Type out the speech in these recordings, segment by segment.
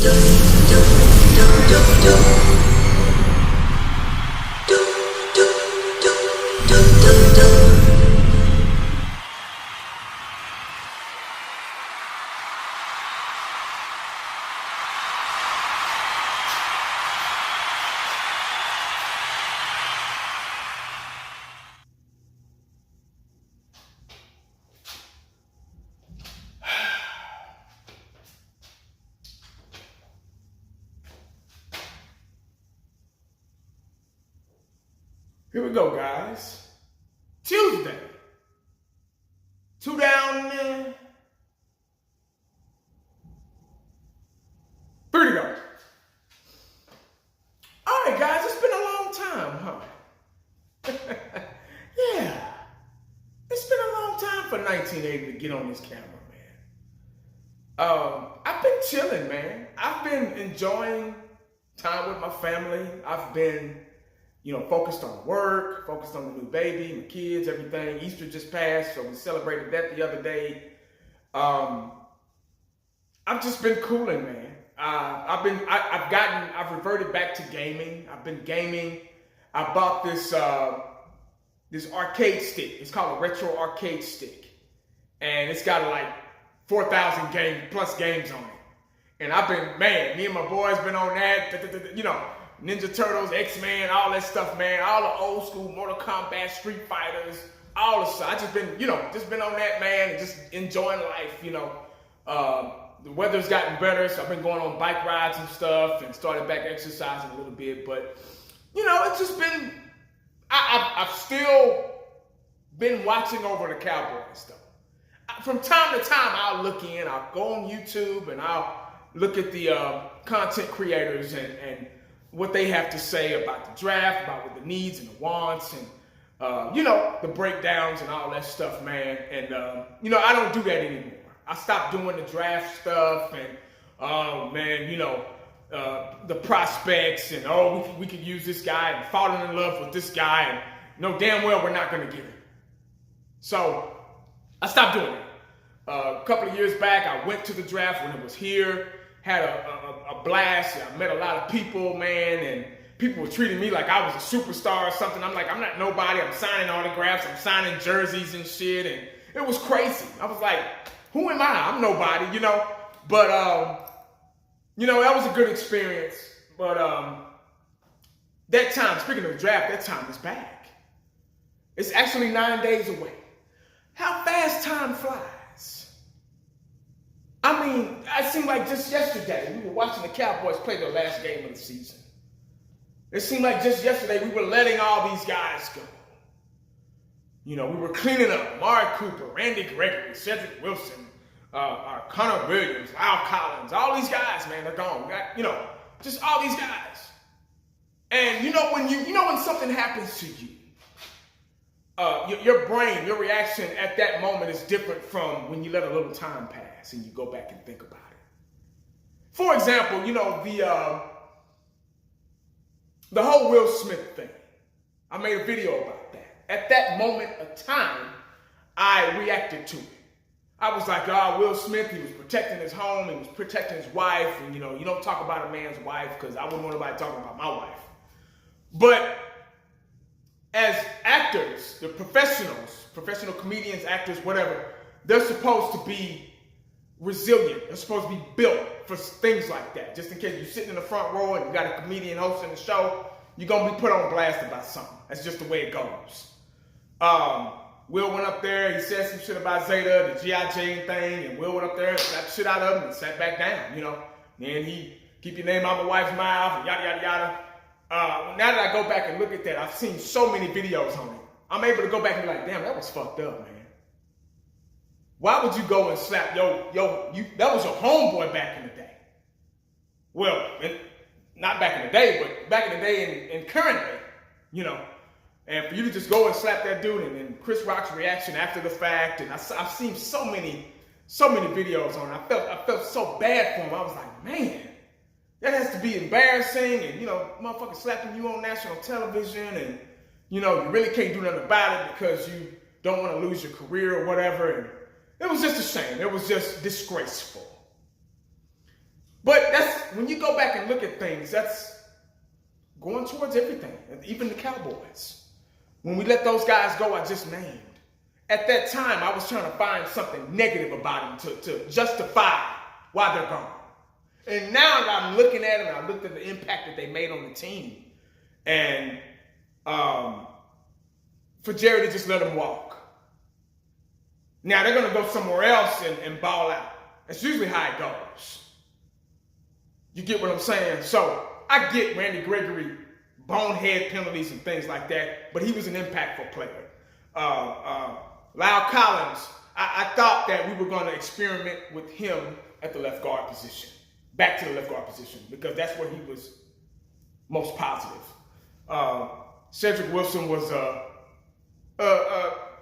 Here we go, guys. Tuesday. 2 down, 3 to go. All right, guys, it's been a long time, huh? Yeah. It's been a long time for 1980 to get on this camera, man. I've been chilling, man. I've been enjoying time with my family. I've been focused on work, focused on the new baby, my kids, everything. Easter just passed, so we celebrated that the other day. I've just been cooling, man. I've reverted back to gaming. I've been gaming. I bought this arcade stick. It's called a retro arcade stick, and it's got like 4,000 plus games on it. And I've been, man, me and my boys been on that. Ninja Turtles, X-Men, all that stuff, man. All the old school Mortal Kombat, Street Fighters, all the stuff. I just been, been on that, man, and just enjoying life, The weather's gotten better, so I've been going on bike rides and stuff and started back exercising a little bit. But, it's just been, I've still been watching over the Cowboys, though. From time to time, I'll go on YouTube and I'll look at the content creators and what they have to say about the draft, about what the needs and the wants, and the breakdowns and all that stuff, man. And I don't do that anymore. I stopped doing the draft stuff and the prospects and we could use this guy and falling in love with this guy and know damn well we're not going to get him. So I stopped doing it. A couple of years back, I went to the draft when it was here. Had a blast. I met a lot of people, man, and people were treating me like I was a superstar or something. I'm like, I'm not nobody. I'm signing autographs. I'm signing jerseys and shit, and it was crazy. I was like, who am I? I'm nobody, But, that was a good experience. But that time, speaking of the draft, that time is back. It's actually 9 days away. How fast time flies. I mean, it seemed like just yesterday, we were watching the Cowboys play their last game of the season. It seemed like just yesterday, we were letting all these guys go. We were cleaning up Amari Cooper, Randy Gregory, Cedric Wilson, Connor Williams, Al Collins, all these guys, man, they're gone. Just all these guys. And when something happens to you, your brain, your reaction at that moment is different from when you let a little time pass and you go back and think about it. For example, the whole Will Smith thing. I made a video about that. At that moment of time, I reacted to it. I was like, Will Smith, he was protecting his home, he was protecting his wife, and you don't talk about a man's wife because I wouldn't want nobody talking about my wife. But as actors, the professionals, professional comedians, actors, whatever, they're supposed to be resilient. They're supposed to be built for things like that. Just in case you're sitting in the front row and you got a comedian hosting the show, you're going to be put on blast about something. That's just the way it goes. Will went up there, he said some shit about Zeta, the G.I. Jane thing, and Will went up there and slapped the shit out of him and sat back down, Then he, keep your name out of my wife's mouth, and yada, yada, yada. Now that I go back and look at that, I've seen so many videos on it. I'm able to go back and be like, damn, that was fucked up, man. Why would you go and slap that was your homeboy back in the day. Well, not back in the day, but back in the day and currently, And for you to just go and slap that dude and Chris Rock's reaction after the fact, and I've seen so many videos on it. I felt so bad for him. I was like, man, that has to be embarrassing, and motherfucker slapping you on national television, and you really can't do nothing about it because you don't want to lose your career or whatever. And it was just a shame. It was just disgraceful. But when you go back and look at things, that's going towards everything, even the Cowboys. When we let those guys go I just named, at that time I was trying to find something negative about them to justify why they're gone. And now that I'm looking at them, I looked at the impact that they made on the team, and for Jerry to just let them walk. Now they're going to go somewhere else and ball out. That's usually how it goes. You get what I'm saying? So I get Randy Gregory, bonehead penalties and things like that, but he was an impactful player. Lyle Collins, I thought that we were going to experiment with him at the left guard position, back to the left guard position, because that's where he was most positive. Cedric Wilson was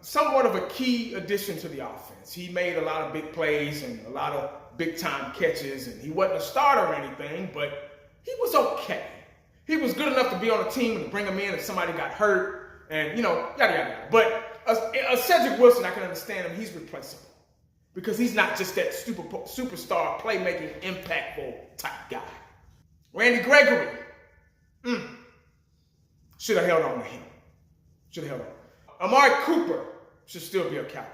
somewhat of a key addition to the offense. He made a lot of big plays and a lot of big-time catches, and he wasn't a starter or anything, but he was okay. He was good enough to be on a team and to bring him in if somebody got hurt, and, yada, yada, yada. But a Cedric Wilson, I can understand him. He's replaceable because he's not just that superstar, playmaking, impactful type guy. Randy Gregory, should have held on to him. Should have held on. Amari Cooper should still be a Cowboy.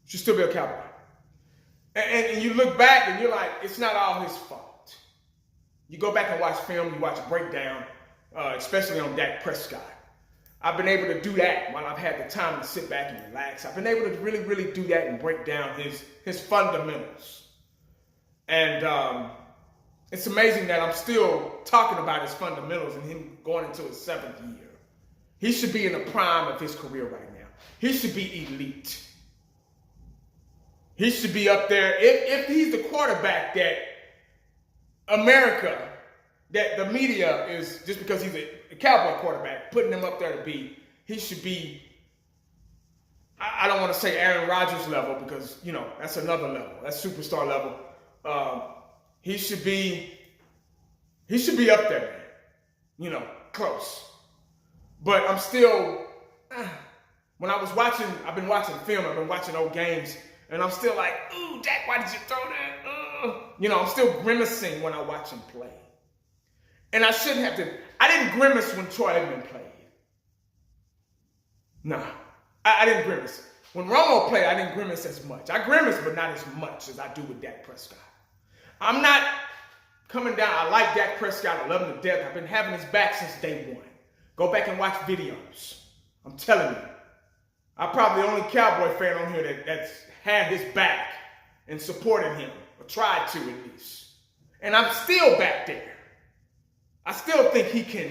Should still be a Cowboy. And you look back and you're like, it's not all his fault. You go back and watch film, you watch a breakdown, especially on Dak Prescott. I've been able to do that while I've had the time to sit back and relax. I've been able to really, really do that and break down his fundamentals. And it's amazing that I'm still talking about his fundamentals and him going into his 7th year. He should be in the prime of his career right now. He should be elite. He should be up there. If he's the quarterback that America, that the media is, just because he's a Cowboy quarterback, putting him up there to be, he should be, I don't want to say Aaron Rodgers level because, that's another level. That's superstar level. He should be up there, close. But I'm still, when I was watching, I've been watching film, I've been watching old games, and I'm still like, ooh, Dak, why did you throw that? I'm still grimacing when I watch him play. And I shouldn't have to. I didn't grimace when Troy Aikman played. Nah, I didn't grimace. When Romo played, I didn't grimace as much. I grimace, but not as much as I do with Dak Prescott. I'm not coming down. I like Dak Prescott. I love him to death. I've been having his back since day one. Go back and watch videos. I'm telling you. I'm probably the only Cowboy fan on here that's had his back and supported him, or tried to at least. And I'm still back there. I still think he can,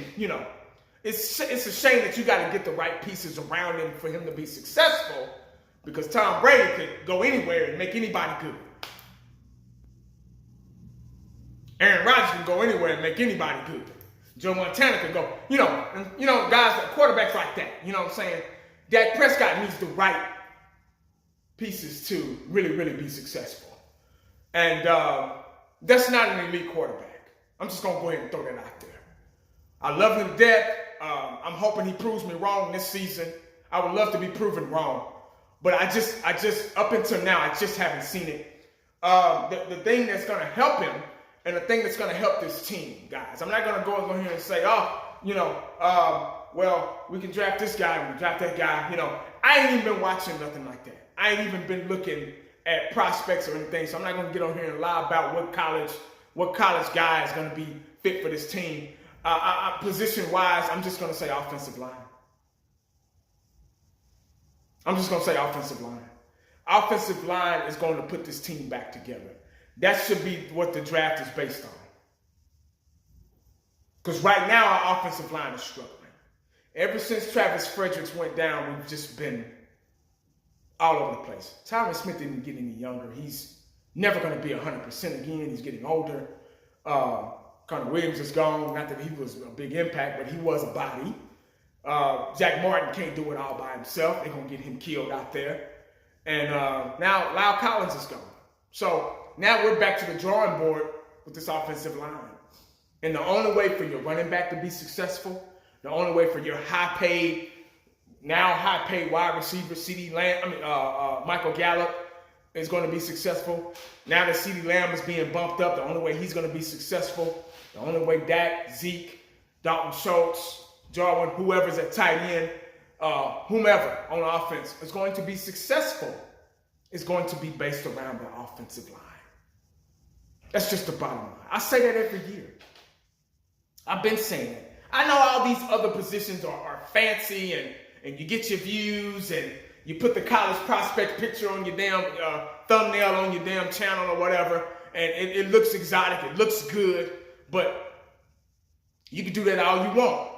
it's a shame that you got to get the right pieces around him for him to be successful, because Tom Brady could go anywhere and make anybody good. Aaron Rodgers can go anywhere and make anybody good. Joe Montana could go, guys, quarterbacks like that. You know what I'm saying? Dak Prescott needs the right pieces to really, really be successful. And that's not an elite quarterback. I'm just going to go ahead and throw that out there. I love him to death. I'm hoping he proves me wrong this season. I would love to be proven wrong. But I just up until now, I just haven't seen it. The thing that's going to help him and the thing that's going to help this team, guys. I'm not going to go here and say, well, we can draft this guy, we can draft that guy. I ain't even been watching nothing like that. I ain't even been looking at prospects or anything, so I'm not going to get on here and lie about what college guy is going to be fit for this team. Position-wise, I'm just going to say offensive line. I'm just going to say offensive line. Offensive line is going to put this team back together. That should be what the draft is based on. Because right now, our offensive line is struggling. Ever since Travis Fredericks went down, we've just been all over the place. Tyron Smith didn't get any younger. He's never going to be 100% again. He's getting older. Connor Williams is gone. Not that he was a big impact, but he was a body. Jack Martin can't do it all by himself. They're going to get him killed out there. And now Lyle Collins is gone. So now we're back to the drawing board with this offensive line. And the only way for your running back to be successful, the only way for your high-paid wide receiver, Michael Gallup, is going to be successful. Now that CeeDee Lamb is being bumped up, the only way he's going to be successful, the only way Dak, Zeke, Dalton Schultz, Jarwin, whoever's at tight end, whomever on offense is going to be successful is going to be based around the offensive line. That's just the bottom line. I say that every year. I've been saying it. I know all these other positions are fancy and you get your views and you put the college prospect picture on your damn thumbnail on your damn channel or whatever, and it looks exotic, it looks good, but you can do that all you want.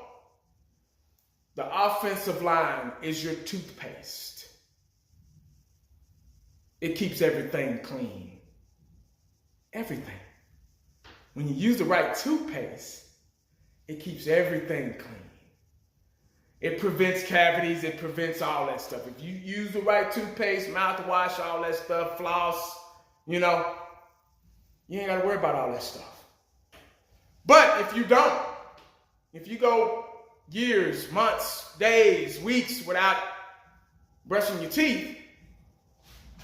The offensive line is your toothpaste. It keeps everything clean. Everything. When you use the right toothpaste, it keeps everything clean. It prevents cavities, it prevents all that stuff. If you use the right toothpaste, mouthwash, all that stuff, floss, you know, you ain't got to worry about all that stuff. But if you don't, if you go years, months, days, weeks without brushing your teeth,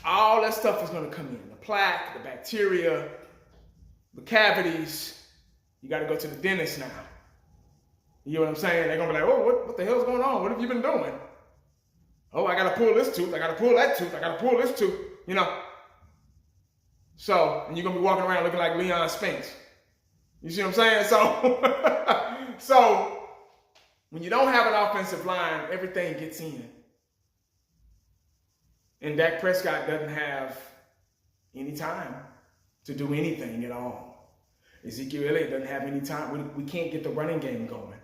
all that stuff is going to come in. The plaque, the bacteria, the cavities. You got to go to the dentist now. You know what I'm saying? They're going to be like, oh, what the hell's going on? What have you been doing? Oh, I got to pull this tooth. I got to pull that tooth. I got to pull this tooth. You know. So, and you're going to be walking around looking like Leon Spinks. You see what I'm saying? So when you don't have an offensive line, everything gets in. And Dak Prescott doesn't have any time to do anything at all. Ezekiel Elliott doesn't have any time. We can't get the running game going.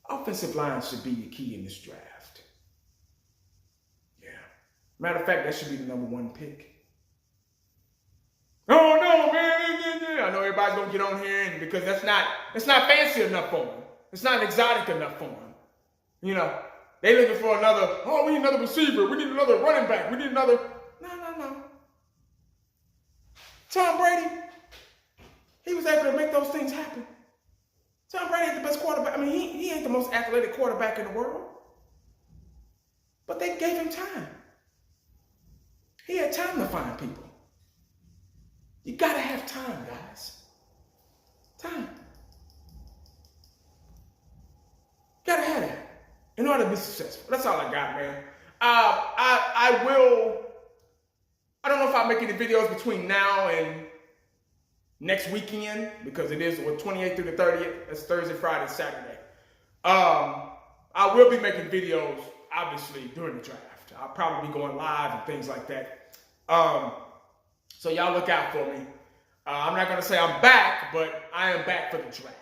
Offensive line should be the key in this draft. Yeah. Matter of fact, that should be the #1 pick. Oh no, man! I know everybody's gonna get on here, and because it's not fancy enough for them. It's not exotic enough for them. You know, they looking for another. Oh, we need another receiver. We need another running back. We need another. No. Tom Brady, he was able to make those things happen. Tom Brady ain't the best quarterback. I mean, he ain't the most athletic quarterback in the world. But they gave him time. He had time to find people. You gotta have time, guys. Time. Gotta have that in order to be successful. That's all I got, man. I don't know if I'll make any videos between now and next weekend, because it is 28th through the 30th. That's Thursday, Friday, Saturday. I will be making videos, obviously, during the draft. I'll probably be going live and things like that. So y'all look out for me. I'm not going to say I'm back, but I am back for the draft.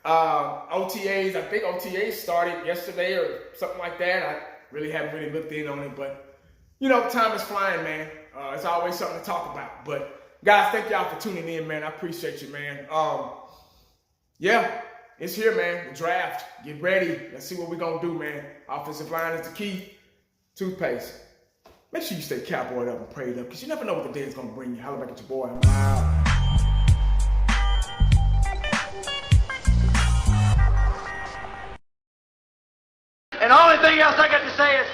OTAs, I think OTAs started yesterday or something like that. I really haven't really looked in on it, but you know, time is flying, man. It's always something to talk about. But guys, thank y'all for tuning in, man. I appreciate you, man. Yeah, it's here, man. The draft. Get ready. Let's see what we're going to do, man. Offensive line is the key. Toothpaste. Make sure you stay cowboyed up and prayed up, because you never know what the day is going to bring you. Holla back at your boy. I'm out. And the only thing else I got to say is,